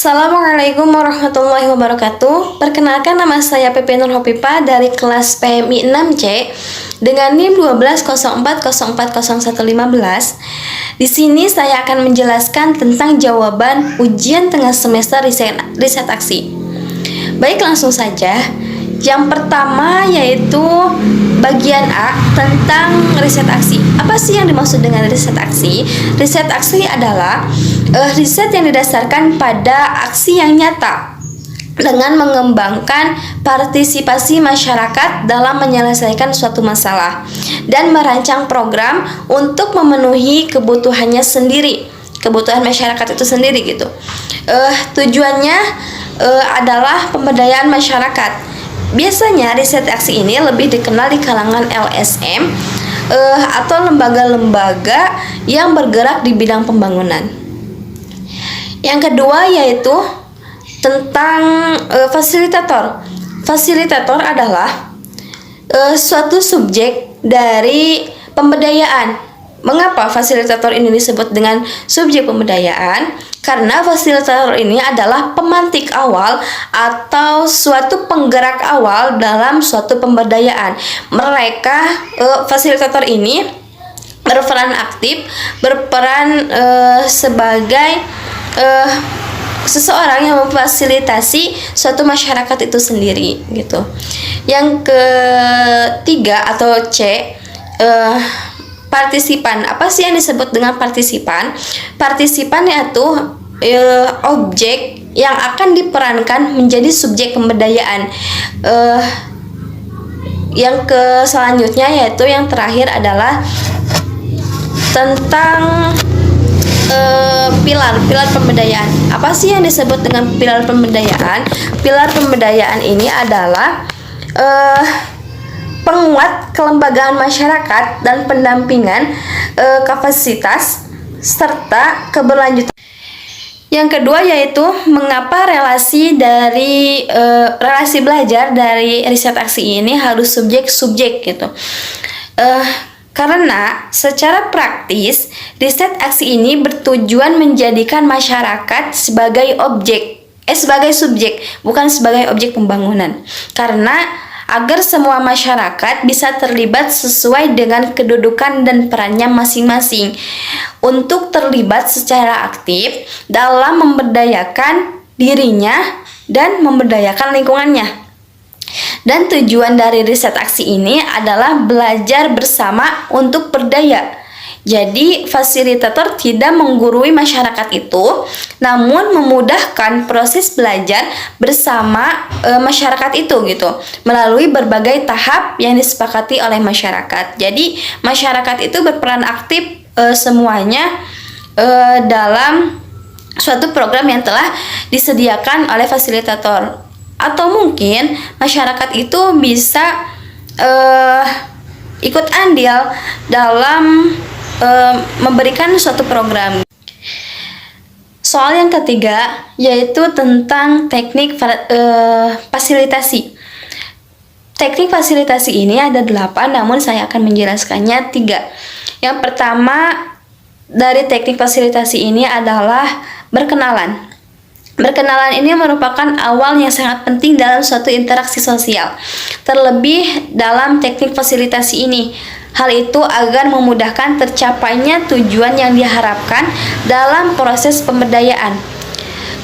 Assalamualaikum warahmatullahi wabarakatuh. Perkenalkan, nama saya Pepe Nur Hopipa dari kelas PMI 6C dengan NIM 1204040115. Di sini saya akan menjelaskan tentang jawaban ujian tengah semester riset aksi. Baik, langsung saja. Yang pertama yaitu bagian A tentang riset aksi. Apa sih yang dimaksud dengan riset aksi? Riset aksi adalah riset yang didasarkan pada aksi yang nyata dengan mengembangkan partisipasi masyarakat dalam menyelesaikan suatu masalah dan merancang program untuk memenuhi kebutuhannya sendiri, kebutuhan masyarakat itu sendiri gitu. Tujuannya adalah pemberdayaan masyarakat. Biasanya riset aksi ini lebih dikenal di kalangan LSM atau lembaga-lembaga yang bergerak di bidang pembangunan. Yang kedua yaitu tentang fasilitator. Fasilitator adalah suatu subjek dari pemberdayaan. Mengapa fasilitator ini disebut dengan subjek pemberdayaan? Karena fasilitator ini adalah pemantik awal atau suatu penggerak awal dalam suatu pemberdayaan. Mereka, fasilitator ini berperan aktif, berperan sebagai seseorang yang memfasilitasi suatu masyarakat itu sendiri gitu. Yang ketiga atau C, partisipan. Apa sih yang disebut dengan partisipan? Partisipan yaitu objek yang akan diperankan menjadi subjek pemberdayaan. Yang selanjutnya yaitu yang terakhir adalah tentang pilar pemberdayaan. Apa sih yang disebut dengan pilar pemberdayaan? Pilar pemberdayaan ini adalah penguat kelembagaan masyarakat dan pendampingan kapasitas serta keberlanjutan. Yang kedua yaitu mengapa relasi belajar dari riset aksi ini harus subjek-subjek gitu. Karena secara praktis riset aksi ini bertujuan menjadikan masyarakat sebagai sebagai subjek, bukan sebagai objek pembangunan. Karena agar semua masyarakat bisa terlibat sesuai dengan kedudukan dan perannya masing-masing untuk terlibat secara aktif dalam memberdayakan dirinya dan memberdayakan lingkungannya. Dan tujuan dari riset aksi ini adalah belajar bersama untuk berdaya. Jadi fasilitator tidak menggurui masyarakat itu, namun memudahkan proses belajar bersama masyarakat itu gitu, melalui berbagai tahap yang disepakati oleh masyarakat. Jadi masyarakat itu berperan aktif semuanya dalam suatu program yang telah disediakan oleh fasilitator. Atau mungkin masyarakat itu bisa ikut andil dalam memberikan suatu program. Soal yang ketiga yaitu tentang teknik fasilitasi. Teknik fasilitasi ini ada 8, namun saya akan menjelaskannya 3. Yang pertama dari teknik fasilitasi ini adalah berkenalan. Berkenalan ini merupakan awal yang sangat penting dalam suatu interaksi sosial. Terlebih dalam teknik fasilitasi ini, hal itu agar memudahkan tercapainya tujuan yang diharapkan dalam proses pemberdayaan.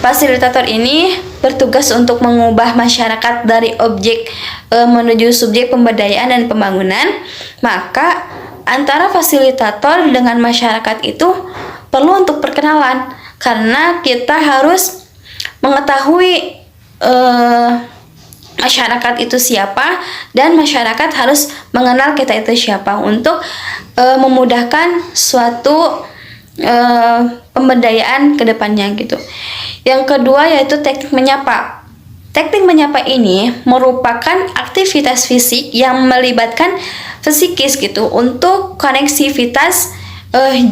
Fasilitator ini bertugas untuk mengubah masyarakat dari objek menuju subjek pemberdayaan dan pembangunan. Maka antara fasilitator dengan masyarakat itu perlu untuk perkenalan, karena kita harus mengetahui masyarakat itu siapa dan masyarakat harus mengenal kita itu siapa untuk memudahkan suatu pemberdayaan ke depannya gitu. Yang kedua yaitu teknik menyapa. Teknik menyapa ini merupakan aktivitas fisik yang melibatkan psikis gitu untuk koneksivitas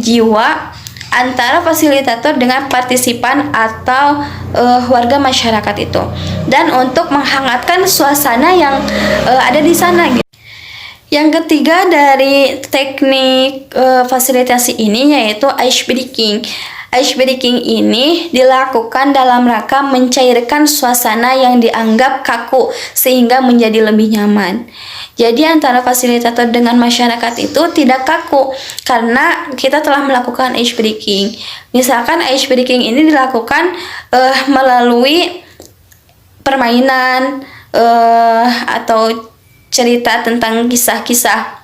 jiwa antara fasilitator dengan partisipan atau warga masyarakat itu, dan untuk menghangatkan suasana yang ada di sana gitu. Yang ketiga dari teknik fasilitasi ini yaitu ice breaking. Ice breaking ini dilakukan dalam rangka mencairkan suasana yang dianggap kaku sehingga menjadi lebih nyaman. Jadi antara fasilitator dengan masyarakat itu tidak kaku karena kita telah melakukan ice breaking. Misalkan ice breaking ini dilakukan melalui permainan atau cerita tentang kisah-kisah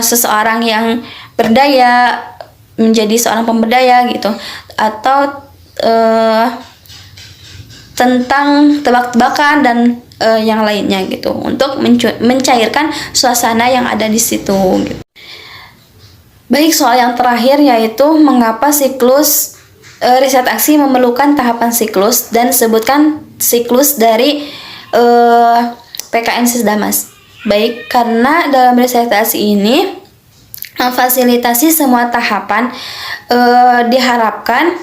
seseorang yang berdaya menjadi seorang pemberdaya gitu, atau tentang tebak-tebakan dan yang lainnya gitu, untuk mencairkan suasana yang ada di situ gitu. Baik, soal yang terakhir yaitu mengapa siklus riset aksi memerlukan tahapan siklus, dan sebutkan siklus dari PKM Sisdamas. Baik, karena dalam riset aksi ini memfasilitasi semua tahapan, diharapkan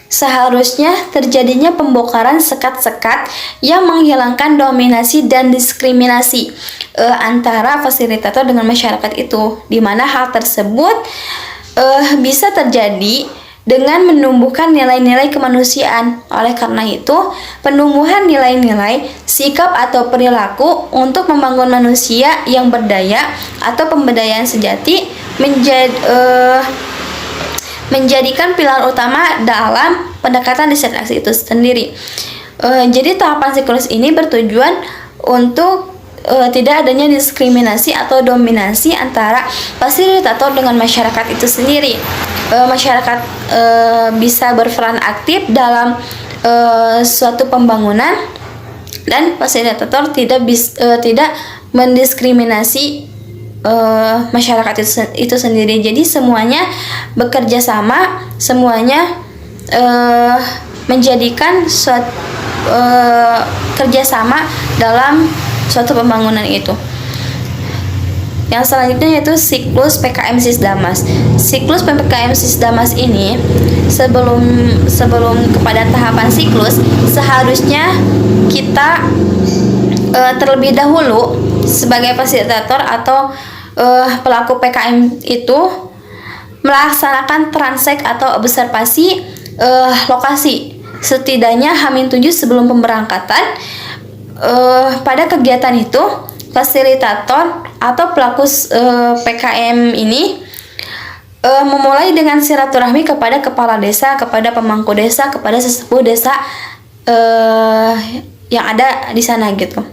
seharusnya terjadinya pembongkaran sekat-sekat yang menghilangkan dominasi dan diskriminasi antara fasilitator dengan masyarakat itu, di mana hal tersebut bisa terjadi dengan menumbuhkan nilai-nilai kemanusiaan. Oleh karena itu, penumbuhan nilai-nilai, sikap atau perilaku untuk membangun manusia yang berdaya atau pemberdayaan sejati menjadikan pilar utama dalam pendekatan riset aksi itu sendiri. Jadi tahapan siklus ini bertujuan untuk tidak adanya diskriminasi atau dominasi antara fasilitator dengan masyarakat itu sendiri. Masyarakat bisa berperan aktif dalam suatu pembangunan, dan fasilitator tidak mendiskriminasi masyarakat itu sendiri. Jadi semuanya bekerja sama, semuanya menjadikan suatu kerjasama dalam suatu pembangunan itu. Yang selanjutnya yaitu siklus PKM Sisdamas. Siklus PKM Sisdamas ini sebelum kepada tahapan siklus, seharusnya kita terlebih dahulu sebagai fasilitator atau pelaku PKM itu melaksanakan transek atau observasi lokasi setidaknya H-7 sebelum pemberangkatan. Pada kegiatan itu, fasilitator atau pelaku PKM ini memulai dengan silaturahmi kepada kepala desa, kepada pemangku desa, kepada sesepuh desa yang ada di sana gitu,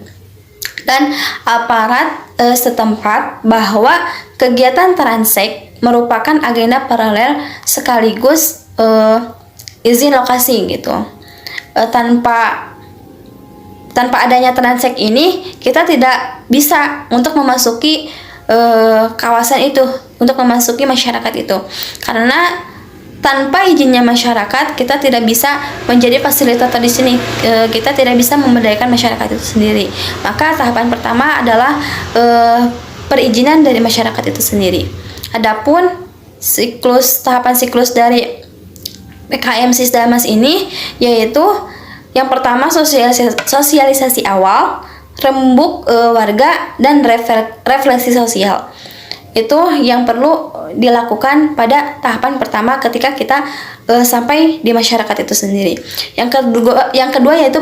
dan aparat setempat, bahwa kegiatan transek merupakan agenda paralel sekaligus izin lokasi gitu. Tanpa adanya transek ini, kita tidak bisa untuk memasuki kawasan itu, untuk memasuki masyarakat itu, karena tanpa izinnya masyarakat kita tidak bisa menjadi fasilitator di sini. Kita tidak bisa memberdayakan masyarakat itu sendiri. Maka tahapan pertama adalah perizinan dari masyarakat itu sendiri. Adapun tahapan siklus dari PKM Sisdamas ini yaitu yang pertama sosialisasi awal, rembuk warga, dan refleksi sosial. Itu yang perlu dilakukan pada tahapan pertama ketika kita sampai di masyarakat itu sendiri. Yang kedua yaitu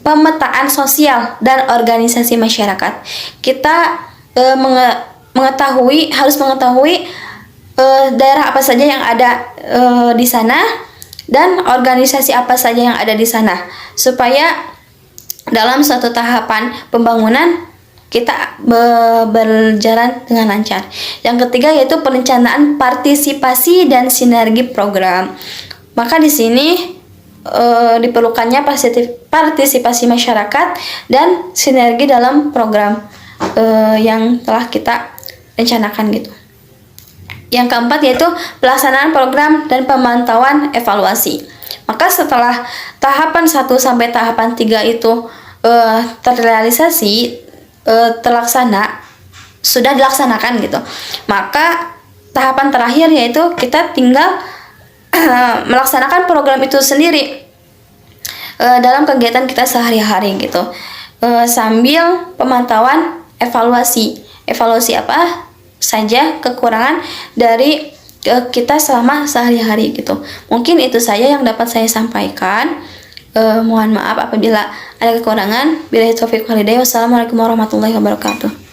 pemetaan sosial dan organisasi masyarakat. Kita harus mengetahui daerah apa saja yang ada di sana, dan organisasi apa saja yang ada di sana, supaya dalam suatu tahapan pembangunan kita berjalan dengan lancar. Yang ketiga yaitu perencanaan partisipasi dan sinergi program. Maka di sini diperlukannya partisipasi masyarakat dan sinergi dalam program yang telah kita rencanakan gitu. Yang keempat yaitu pelaksanaan program dan pemantauan evaluasi. Maka setelah tahapan 1 sampai tahapan 3 itu terrealisasi, sudah dilaksanakan gitu, maka tahapan terakhir yaitu kita tinggal melaksanakan program itu sendiri dalam kegiatan kita sehari-hari gitu, sambil pemantauan evaluasi apa saja kekurangan dari kita selama sehari-hari gitu. Mungkin itu saja yang dapat saya sampaikan. Mohon maaf apabila ada kekurangan. Billahi taufiq wal hidayah. Wassalamualaikum warahmatullahi wabarakatuh.